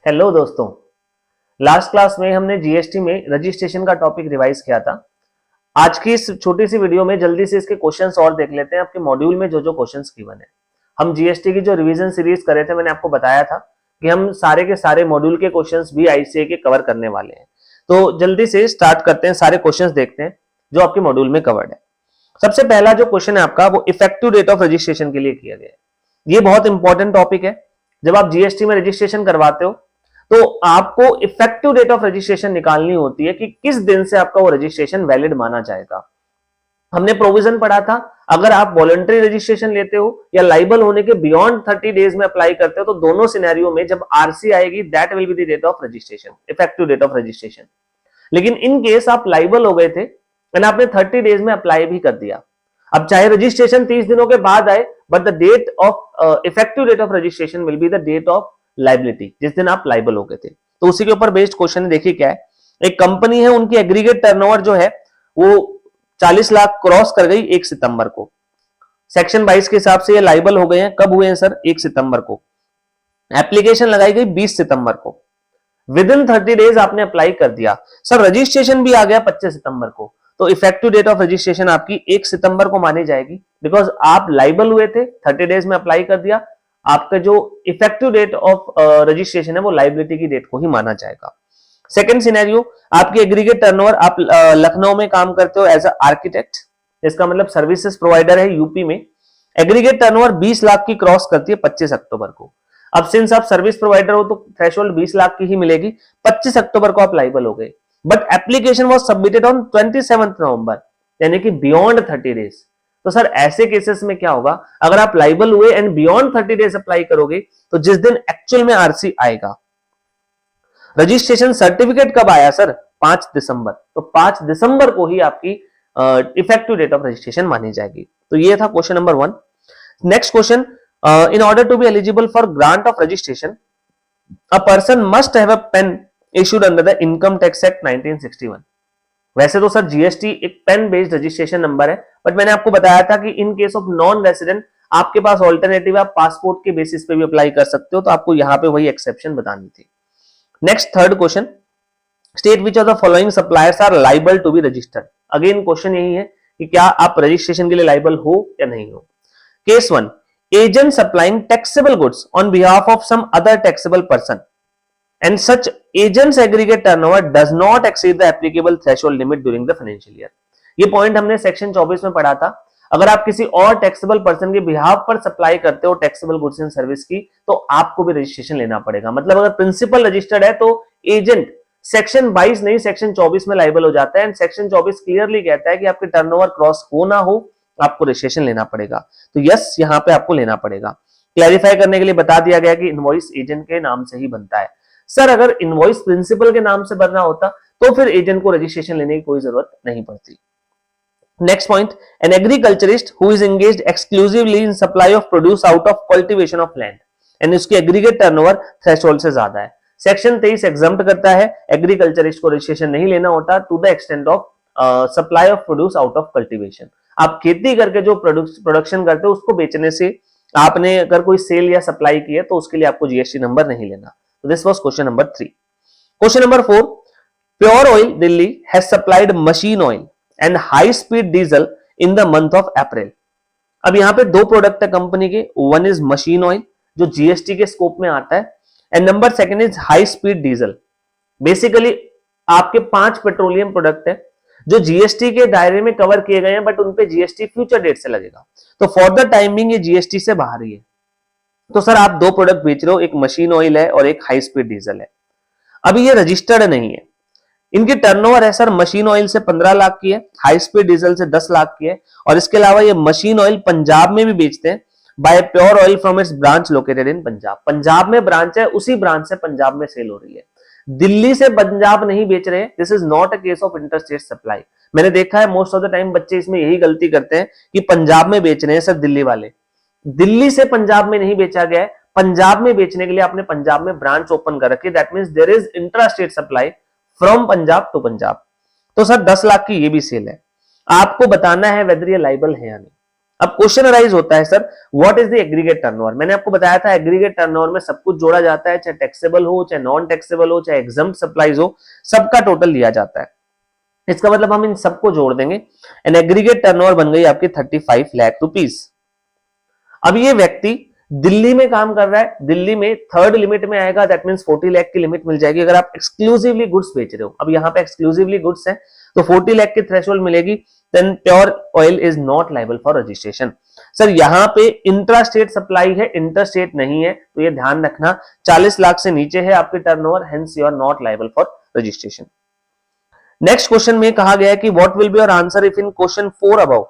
Hello दोस्तों, last class में हमने जीएसटी में रजिस्ट्रेशन का टॉपिक रिवाइज किया था। आज की इस छोटी सी वीडियो में जल्दी से इसके क्वेश्चंस और देख लेते हैं। आपके मॉड्यूल में जो जो क्वेश्चंस गिवन है, हम जीएसटी की जो रिवीजन सीरीज करे थे, मैंने आपको बताया था कि हम सारे के सारे मॉड्यूल के क्वेश्चंस भी आईसीए के कवर करने वाले हैं। तो जल्दी से स्टार्ट करते हैं, सारे क्वेश्चंस देखते हैं जो आपके मॉड्यूल में कवर्ड है। सबसे पहला जो क्वेश्चन है आपका, वो इफेक्टिव डेट ऑफ रजिस्ट्रेशन के लिए किया गया है। ये बहुत इंपॉर्टेंट टॉपिक है। जब आप जीएसटी में रजिस्ट्रेशन करवाते हो तो आपको इफेक्टिव डेट ऑफ रजिस्ट्रेशन निकालनी होती है कि किस दिन से आपका वो रजिस्ट्रेशन वैलिड माना जाएगा। हमने प्रोविजन पढ़ा था, अगर आप वॉलंटरी रजिस्ट्रेशन लेते हो या लाइबल होने के बियॉन्ड 30 डेज में अप्लाई करते हो, तो दोनों सिनेरियो में जब आरसी आएगी, that will be the date of registration, effective date of registration. लेकिन इन केस आप लाइबल हो गए थे एंड आपने 30 डेज में अप्लाई भी कर दिया, अब चाहे रजिस्ट्रेशन 30 दिनों के बाद आए, but the date of effective date of registration will be the date of liability, जिस दिन आप लाइबल हो गए थे। तो उसी के ऊपर बेस्ड क्वेश्चन है। देखिए क्या है, एक कंपनी है, उनकी एग्रीगेट टर्नओवर जो है वो 40 लाख क्रॉस कर गई 1 सितंबर को। सेक्शन 22 के हिसाब से ये लाइबल हो गए हैं। कब हुए हैं सर? 1 सितंबर को। एप्लीकेशन लगाई गई 20 सितंबर को। विद इन 30 डेज आपने अप्लाई कर दिया। सर रजिस्ट्रेशन भी आ गया 25 सितंबर को, तो इफेक्टिव डेट ऑफ रजिस्ट्रेशन आपकी 1 सितंबर को मानी जाएगी, बिकॉज आप लाइबल हुए थे, 30 डेज में अप्लाई कर दिया। आपका जो इफेक्टिव डेट ऑफ रजिस्ट्रेशन है वो लाइबिलिटी की डेट को ही माना जाएगा। सेकंड सिनेरियो, आपकी एग्रीगेट टर्नओवर, आप लखनऊ में काम करते हो एज अ आर्किटेक्ट, इसका मतलब सर्विसेज प्रोवाइडर है यूपी में। एग्रीगेट टर्नओवर 20 लाख की क्रॉस करती है 25 अक्टूबर को। अब सिंस आप सर्विस प्रोवाइडर हो तो थ्रेशोल्ड 20 लाख की ही मिलेगी। 25 अक्टूबर को आप लाइबल हो गए, but application was submitted on 27 नवंबर, यानी कि बियॉन्ड 30 डेज। तो सर ऐसे केसेस में क्या होगा, अगर आप लाइबल हुए एंड बियॉन्ड 30 डेज अप्लाई करोगे, तो जिस दिन एक्चुअल में आरसी आएगा, रजिस्ट्रेशन सर्टिफिकेट कब आया सर? 5 दिसंबर, तो 5 दिसंबर को ही आपकी इफेक्टिव डेट ऑफ रजिस्ट्रेशन मानी जाएगी। तो ये था question number 1। Next question, in order to be eligible for grant of registration, a person must have a PAN issued under the Income Tax Act 1961। वैसे तो सर जीएसटी एक pen based registration number है, but मैंने आपको बताया था कि in case of non resident आपके पास ऑल्टरनेटिव, आप पासपोर्ट के बेसिस पे भी अप्लाई कर सकते हो, तो आपको यहां पे वही एक्सेप्शन बतानी थी। Next third question, state which of the following suppliers are liable to be registered. Again question यही है कि क्या आप रजिस्ट्रेशन के लिए लाइबल हो या नहीं हो। Case 1, agent supplying taxable goods on behalf of some other taxable person and such agent's aggregate turnover does not exceed the applicable threshold limit during the financial year। ये पॉइंट हमने section 24 में पढ़ा था। अगर आप किसी और टैक्सेबल पर्सन के बिहाफ पर सप्लाई करते हो टैक्सेबल गुड्स एंड सर्विस की, तो आपको भी रजिस्ट्रेशन लेना पड़ेगा। मतलब अगर प्रिंसिपल रजिस्टर्ड है तो एजेंट सेक्शन 22 नहीं, सेक्शन 24 में लाइबल हो जाता है। एंड सेक्शन 24 क्लियरली कहता है कि आपके टर्नओवर क्रॉस हो ना हो, आपको रजिस्ट्रेशन लेना पड़ेगा। तो यस, यहां पे आपको लेना पड़ेगा। क्लैरिफाई करने के लिए बता दिया गया कि इनवॉइस एजेंट के नाम से ही बनता है। सर अगर इनवॉइस प्रिंसिपल के नाम से बनना होता तो फिर एजेंट को रजिस्ट्रेशन लेने की कोई जरूरत नहीं पड़ती। Next point, an agriculturist who is engaged exclusively in supply of produce out of cultivation of land and उसकी एग्रीगेट टर्नओवर थ्रेशोल्ड से ज्यादा है। सेक्शन 23 एग्जम्प्ट करता है, एग्रीकल्चरिस्ट को रजिस्ट्रेशन नहीं लेना होता to the extent of supply of produce out of cultivation. आप खेती करके जो प्रोडक्शन करते हो उसको बेचने से आपने अगर कोई सेल या सप्लाई की है तो उसके लिए आपको जीएसटी नंबर नहीं लेना। तो this was question number 3। Question number 4, pure oil Delhi has supplied machine oil and high speed diesel in the month of April. अब यहां पे दो प्रोडक्ट है कंपनी के, वन इज मशीन ऑयल जो जीएसटी के स्कोप में आता है, and number second is high speed diesel. Basically आपके 5 पेट्रोलियम प्रोडक्ट है जो जीएसटी के दायरे में कवर किए गए हैं, बट उनपे जीएसटी फ्यूचर डेट से लगेगा। तो फॉर द टाइमिंग ये जीएसटी से बाहर ही है। तो सर आप दो प्रोडक्ट बेच रहे हो, एक मशीन ऑयल है और एक हाई स्पीड डीजल है। अभी ये रजिस्टर्ड नहीं है। इनकी टर्नओवर है सर मशीन ऑयल से 15 लाख की है, हाई स्पीड डीजल से 10 लाख की है, और इसके अलावा ये मशीन ऑयल पंजाब में भी बेचते हैं buy pure oil from its branch located in Punjab. Punjab में ब्रांच है, उसी ब्रांच से पंजाब में सेल हो रही है। दिल्ली से पंजाब नहीं बेच रहे। This is not a case of interstate supply. मैंने देखा है मोस्ट ऑफ द टाइम बच्चे इसमें यही गलती करते हैं कि पंजाब में बेच रहे हैं सर दिल्ली वाले। दिल्ली से पंजाब में नहीं बेचा गया है, पंजाब में बेचने के लिए आपने पंजाब में ब्रांच ओपन कर रखी है। That means there is intrastate supply from Punjab to Punjab. तो सर 10 लाख की ये भी सेल है। आपको बताना है वेदर ये लाइबल है या नहीं। अब क्वेश्चन अराइज होता है sir what is the aggregate turnover. मैंने आपको बताया था एग्रीगेट टर्नओवर में सब कुछ जोड़ा जाता है, चाहे टैक्सेबल हो, चाहे नॉन टैक्सेबल हो, चाहे एग्जम्प्ट सप्लाईज हो, सबका टोटल लिया जाता है। इसका मतलब हम इन सबको जोड़ देंगे एंड एग्रीगेट टर्नओवर बन गई आपकी 35 लाख रुपीस। अब ये व्यक्ति दिल्ली में काम कर रहा है, दिल्ली में थर्ड लिमिट में आएगा, दैट मींस 40 लाख की लिमिट मिल जाएगी अगर आप एक्सक्लूसिवली गुड्स बेच रहे हो। अब यहां पे एक्सक्लूसिवली गुड्स है तो 40 लाख की थ्रेशोल्ड मिलेगी, then pure oil is not liable for registration. Sir यहां पे इंट्रा स्टेट सप्लाई है, इंटर स्टेट नहीं है, तो ये ध्यान रखना 40 लाख से नीचे है आपकी turnover, hence you are not liable for registration. Next question में कहा गया है कि what will be your answer if in question 4 above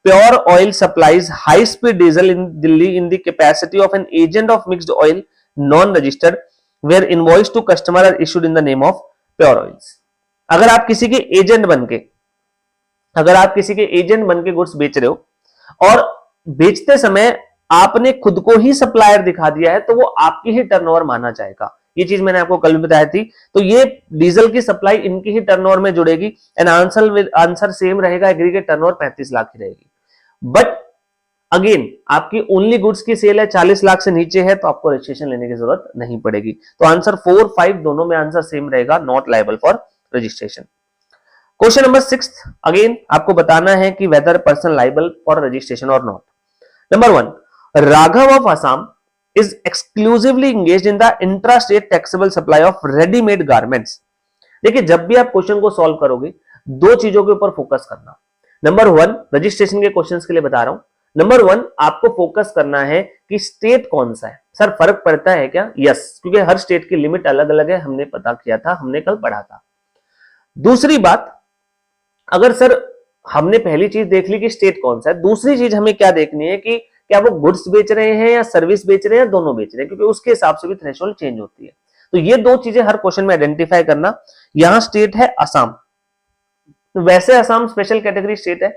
pure oil supplies high speed diesel in Delhi in the capacity of an agent of mixed oil non registered where invoice to customer are issued in the name of pure oils। अगर आप किसी के agent बनके goods बेच रहे हो और बेचते समय आपने खुद को ही सप्लायर दिखा दिया है तो वो आपकी ही टर्नओवर माना जाएगा। ये चीज मैंने आपको कल भी बताई थी। तो ये डीजल की सप्लाई इनकी ही टर्नओवर में जुड़ेगी एंड आंसर सेम रहेगा, एग्रीगेट टर्नओवर 35 लाख की रहेगी। बट अगेन आपकी ओनली गुड्स की सेल है 40 लाख से नीचे है तो आपको रजिस्ट्रेशन लेने की जरूरत नहीं पड़ेगी। तो आंसर 4, 5 दोनों में आंसर सेम रहेगा, not liable for registration. Question number 6 again आपको बताना है कि whether person liable for registration और not. Number 1, Raghav of Assam is exclusively engaged in the intra-state taxable supply of ready-made garments। देखिए जब भी आप क्वेश्चन को सॉल्व करोगे दो चीजों के ऊपर फोकस करना। नंबर 1 रजिस्ट्रेशन के क्वेश्चंस के लिए बता रहा हूं, नंबर 1 आपको फोकस करना है कि स्टेट कौन सा है। सर फर्क पड़ता है क्या? यस, क्योंकि हर स्टेट की लिमिट अलग अलग है, हमने पता किया था, हमने कल पढ़ा था। दूसरी बात, अगर सर हमने पहली चीज देख ली कि स्टेट कौन सा है, दूसरी चीज हमें क्या देखनी है कि क्या वो गुड्स बेच रहे हैं या सर्विस बेच रहे हैं या दोनों बेच रहे हैं, क्योंकि उसके हिसाब से भी थ्रेशोल्ड चेंज होती है। तो ये दो चीजें हर क्वेश्चन में आइडेंटिफाई करना। यहां स्टेट है असम, वैसे असम स्पेशल कैटेगरी स्टेट है,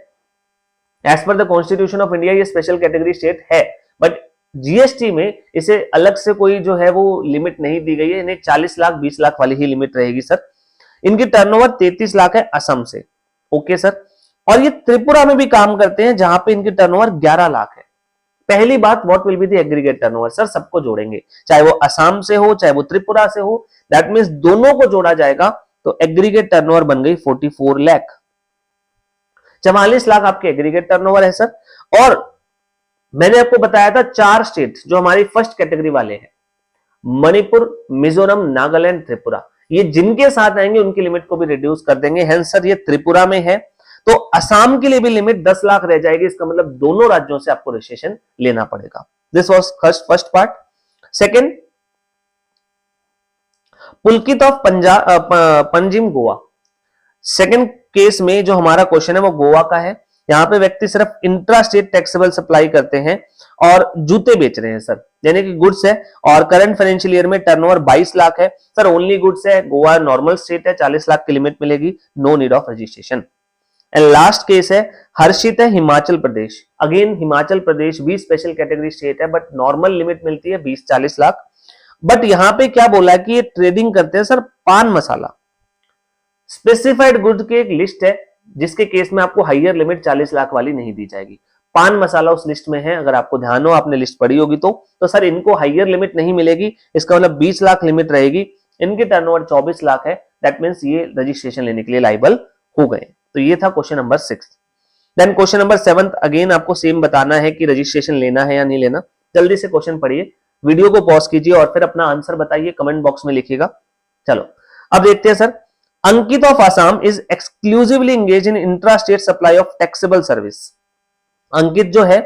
as per the constitution of India ये स्पेशल कैटेगरी स्टेट है, बट जीएसटी में इसे अलग से कोई जो है वो लिमिट नहीं दी गई है, इन्हें 40 लाख 20 लाख वाली ही लिमिट रहेगी सर। इनकी टर्नओवर 33 लाख है असम से, ओके सर। और ये त्रिपुरा में भी काम करते हैं जहां पे इनकी टर्नओवर 11 लाख है। पहली बात, what will be the aggregate turnover, sir सबको जोड़ेंगे, चाहे वो असम से हो चाहे वो त्रिपुरा से हो, दैट मींस दोनों को जोड़ा जाएगा तो एग्रीगेट टर्नओवर बन गई 44 लाख। 44 लाख आपके एग्रीगेट टर्नओवर है सर। और मैंने आपको बताया था 4 स्टेट जो हमारी फर्स्ट कैटेगरी वाले हैं, मणिपुर, मिजोरम, नागालैंड, त्रिपुरा, ये जिनके साथ आएंगे उनकी लिमिट को भी रिड्यूस कर देंगे, हेंस सर ये त्रिपुरा में है तो असम के लिए भी लिमिट 10 लाख रह जाएगी। इसका मतलब दोनों राज्यों से आपको रजिस्ट्रेशन लेना पड़ेगा। This was first part. Second, Pulkit of Panjim Goa, second case में जो हमारा क्वेश्चन है वो गोवा का है। यहां पे व्यक्ति सिर्फ इंट्रा स्टेट टैक्सेबल सप्लाई करते हैं और जूते बेच रहे हैं सर, यानी कि गुड्स है, और करंट फाइनेंशियल ईयर में टर्नओवर 22 लाख है सर, ओनली गुड्स है, गोवा नॉर्मल स्टेट है, 40 लाख की लिमिट मिलेगी, no need of registration. And last case है हर्षित है हिमाचल प्रदेश, अगेन हिमाचल प्रदेश भी स्पेशल कैटेगरी स्टेट है बट नॉर्मल लिमिट मिलती है 20-40 लाख। बट यहां पे क्या बोला है कि ये ट्रेडिंग करते हैं सर पान मसाला, स्पेसिफाइड गुड्स की एक लिस्ट है जिसके केस में आपको हाईयर लिमिट 40 लाख वाली नहीं दी जाएगी। पान मसाला उस लिस्ट में है, अगर आपको ध्यान हो, आपने लिस्ट पढ़ी होगी तो सर इनको हाईयर लिमिट नहीं मिलेगी, इसका मतलब 20 लाख लिमिट रहेगी, इनकी टर्नओवर 24 लाख है, दैट मींस ये रजिस्ट्रेशन लेने के लिए लायबल हो गए। तो ये था question number 6। Then question number 7 again आपको सेम बताना है कि रजिस्ट्रेशन लेना है या नहीं लेना। जल्दी से क्वेश्चन पढ़िए, वीडियो को पॉज कीजिए और फिर अपना आंसर बताइए, कमेंट बॉक्स में लिखिएगा। चलो अब देखते हैं sir. Ankit of Assam is exclusively engage in intra state supply of taxable service. Ankit जो है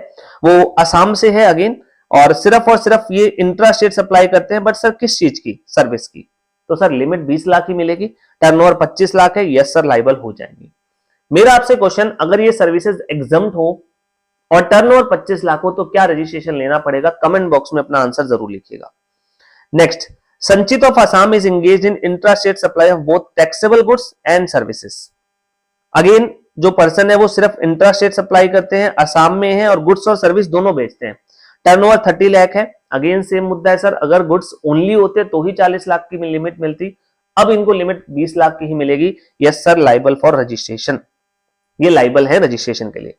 वो असम से है अगेन, और सिर्फ ये इंट्रा स्टेट सप्लाई करते हैं, बट सर किस चीज की? सर्विस की। तो सर लिमिट 20 लाख ही मिलेगी, टर्नओवर 25 लाख है, यस सर लायबल हो जाएंगी। मेरा आपसे क्वेश्चन, अगर ये सर्विसेज एग्जम्प्ट हो और टर्नओवर 25 लाख हो तो क्या रजिस्ट्रेशन लेना पड़ेगा? कमेंट बॉक्स में अपना आंसर जरूर लिखिएगा। नेक्स्ट, संचित of Assam is engaged in intra state supply of both taxable goods and services. Again जो पर्सन है वो सिर्फ इंट्रा स्टेट सप्लाई करते हैं, असम में है, और गुड्स और सर्विस दोनों बेचते हैं। टर्नओवर 30 लाख है। अगेन सेम मुद्दा है सर, अगर गुड्स ओनली होते तो ही 40 लाख की लिमिट मिलती, अब इनको लिमिट 20 लाख की ही मिलेगी। Yes sir liable for registration, ये लायबल है रजिस्ट्रेशन के लिए।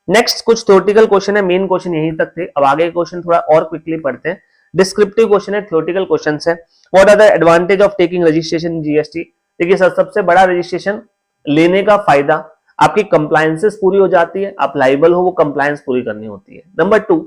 नेक्स्ट कुछ थ्योरेटिकल क्वेश्चन है, मेन क्वेश्चन यहीं तक थे। अब आगे क्वेश्चन थोड़ा और क्विकली पढ़ते हैं। डिस्क्रिप्टिव क्वेश्चन है, थ्योरेटिकल क्वेश्चन है। What are the advantage of taking registration in GST? देखिए सर, सबसे बड़ा रजिस्ट्रेशन लेने का फायदा, आपकी कंप्लायंसेस पूरी हो जाती है, आप लाइबल हो, वो कंप्लायंस पूरी करनी होती है। नंबर 2,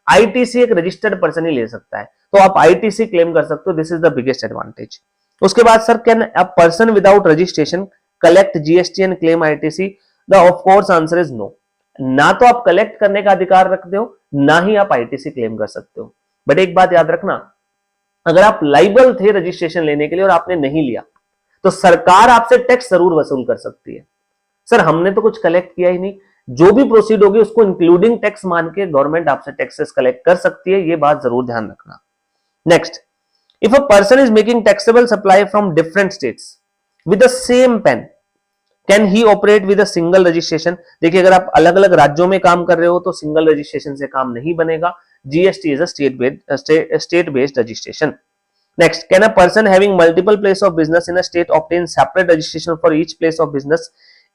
आईटीसी एक रजिस्टर्ड पर्सन ही ले सकता है, तो आप आईटीसी क्लेम कर सकते हो, this is the biggest advantage. उसके बाद sir, can a person without registration collect GST and claim ITC? The of course answer is no. ना तो आप कलेक्ट करने का अधिकार रखते हो, ना ही आप आईटीसी क्लेम कर सकते हो। बट एक बात याद रखना, अगर आप लाइबल थे रजिस्ट्रेशन लेने के लिए और आपने नहीं लिया, तो सरकार आपसे टैक्स जरूर वसूल कर सकती है। सर हमने तो कुछ कलेक्ट किया ही नहीं, जो भी प्रोसीड होगी उसको इंक्लूडिंग टैक्स मान के गवर्नमेंट आपसे टैक्सेस कलेक्ट कर सकती है, ये बात जरूर ध्यान रखना। Next, if a person is making taxable supply from different states with the same PAN, can he operate with a single registration? देखिए अगर आप अलग अलग राज्यों में काम कर रहे हो तो सिंगल रजिस्ट्रेशन से काम नहीं बनेगा। GST is a state based registration. Next, can a person having multiple place of business in a state obtain separate registration for each place of business?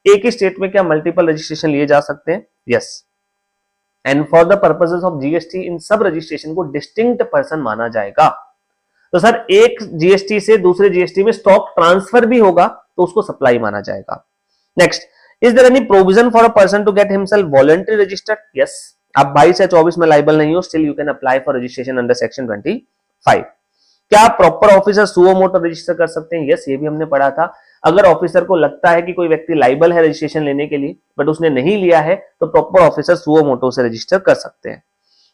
एक ही स्टेट में क्या मल्टीपल रजिस्ट्रेशन लिए जा सकते हैं? Yes. And for the purposes of GST in सब registration को distinct person माना जाएगा। तो सर एक जीएसटी से दूसरे जीएसटी में स्टॉक ट्रांसफर भी होगा तो उसको सप्लाई माना जाएगा। Next, is there any provision for a person to get himself voluntary registered? Yes. आप 22 या 24 में लाइबल नहीं हो, still you can apply for registration under section 25। क्या आप proper officer suo motu register कर सकते हैं? यस, ये भी हमने पढ़ा था। अगर ऑफिसर को लगता है कि कोई व्यक्ति लाइबल है रजिस्ट्रेशन लेने के लिए बट उसने नहीं लिया है, तो प्रॉपर ऑफिसर सुओ मोटो से रजिस्टर कर सकते हैं।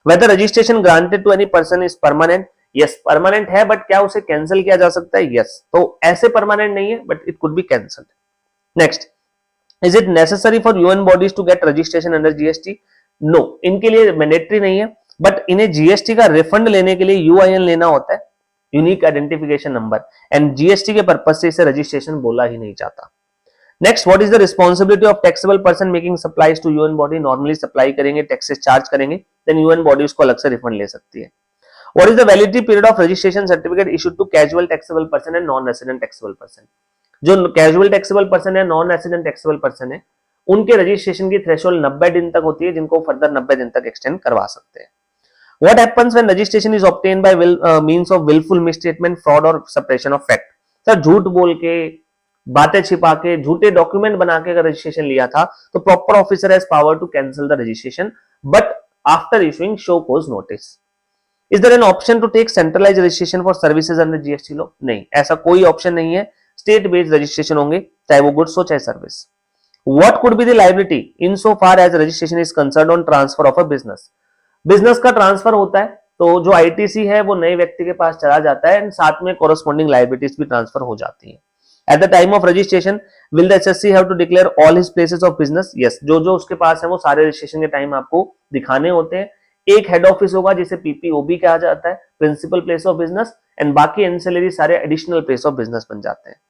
Whether registration granted to any person is permanent? Yes, permanent है, बट क्या उसे कैंसिल किया जा सकता है? यस। तो ऐसे परमानेंट नहीं है, but it could be cancelled. Next, is it necessary for UN bodies to get registration under GST? No, इनके लिए मैंडेटरी नहीं है, बट इन्हें जीएसटी का रिफंड लेने के लिए यूआईएन लेना होता है, unique identification number, and GST के पर्पज से इसे रजिस्ट्रेशन बोला ही नहीं जाता। Next, what is the responsibility of taxable person making supplies to UN body? Normally supply करेंगे, टैक्सेस चार्ज करेंगे, देन यूएन बॉडी उसको अलग से रिफंड ले सकती है। What is the validity period of registration certificate issued to casual taxable person and non resident taxable person? जो casual taxable person है, नॉन रेसिडेंट टैक्सेबल पर्सन है, उनके रजिस्ट्रेशन की थ्रेशोल्ड 90 दिन तक होती है, जिनको फर्दर 90 दिन तक एक्सटेंड करवा सकते हैं। What happens when registration is obtained by means of willful misstatement, fraud or suppression of fact? Sir झूठ बोल के, बातें छिपा के, झूठे डॉक्यूमेंट बना के अगर रजिस्ट्रेशन लिया था तो proper officer has power to cancel the registration, but after issuing show cause notice. Is there an option to take centralise registration for services under GST law? नहीं, ऐसा कोई ऑप्शन नहीं है। स्टेट बेस्ड रजिस्ट्रेशन होंगे, चाहे वो goods हो चाहे service. What could be the liability insofar as registration is concerned on transfer of a business? Business का ट्रांसफर होता है तो जो आईटीसी है वो नए व्यक्ति के पास चला जाता है, एंड साथ में कोरोस्पोंडिंग लायबिलिटीज भी ट्रांसफर हो जाती है। At the time of registration will the SSC have to declare all his places of business? Yes, जो जो उसके पास है वो सारे रजिस्ट्रेशन के टाइम आपको दिखाने होते हैं। एक हेड ऑफिस होगा जिसे पीपीओबी कहा जाता है, principal place of business, and बाकी एंसिलरी सारे एडिशनल प्लेस ऑफ बिजनेस बन जाते हैं।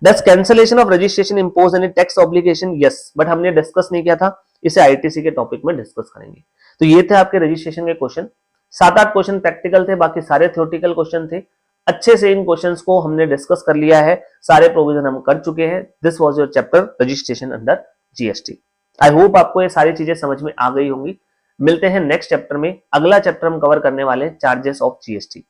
Does cancellation of registration impose any tax obligation? Yes, but हमने डिस्कस नहीं किया था, इसे आईटीसी के टॉपिक में डिस्कस करेंगे। तो ये थे आपके रजिस्ट्रेशन के क्वेश्चन। 7-8 क्वेश्चन प्रैक्टिकल थे, बाकी सारे थ्योरेटिकल क्वेश्चन थे। अच्छे से इन क्वेश्चंस को हमने डिस्कस कर लिया है, सारे प्रोविजन हम कर चुके हैं। This was your chapter registration under GST. I hope आपको ये सारी चीजें समझ में आ गई होंगी। मिलते हैं नेक्स्ट चैप्टर में। अगला चैप्टर हम कवर करने वाले हैं चार्जेस ऑफ जीएसटी।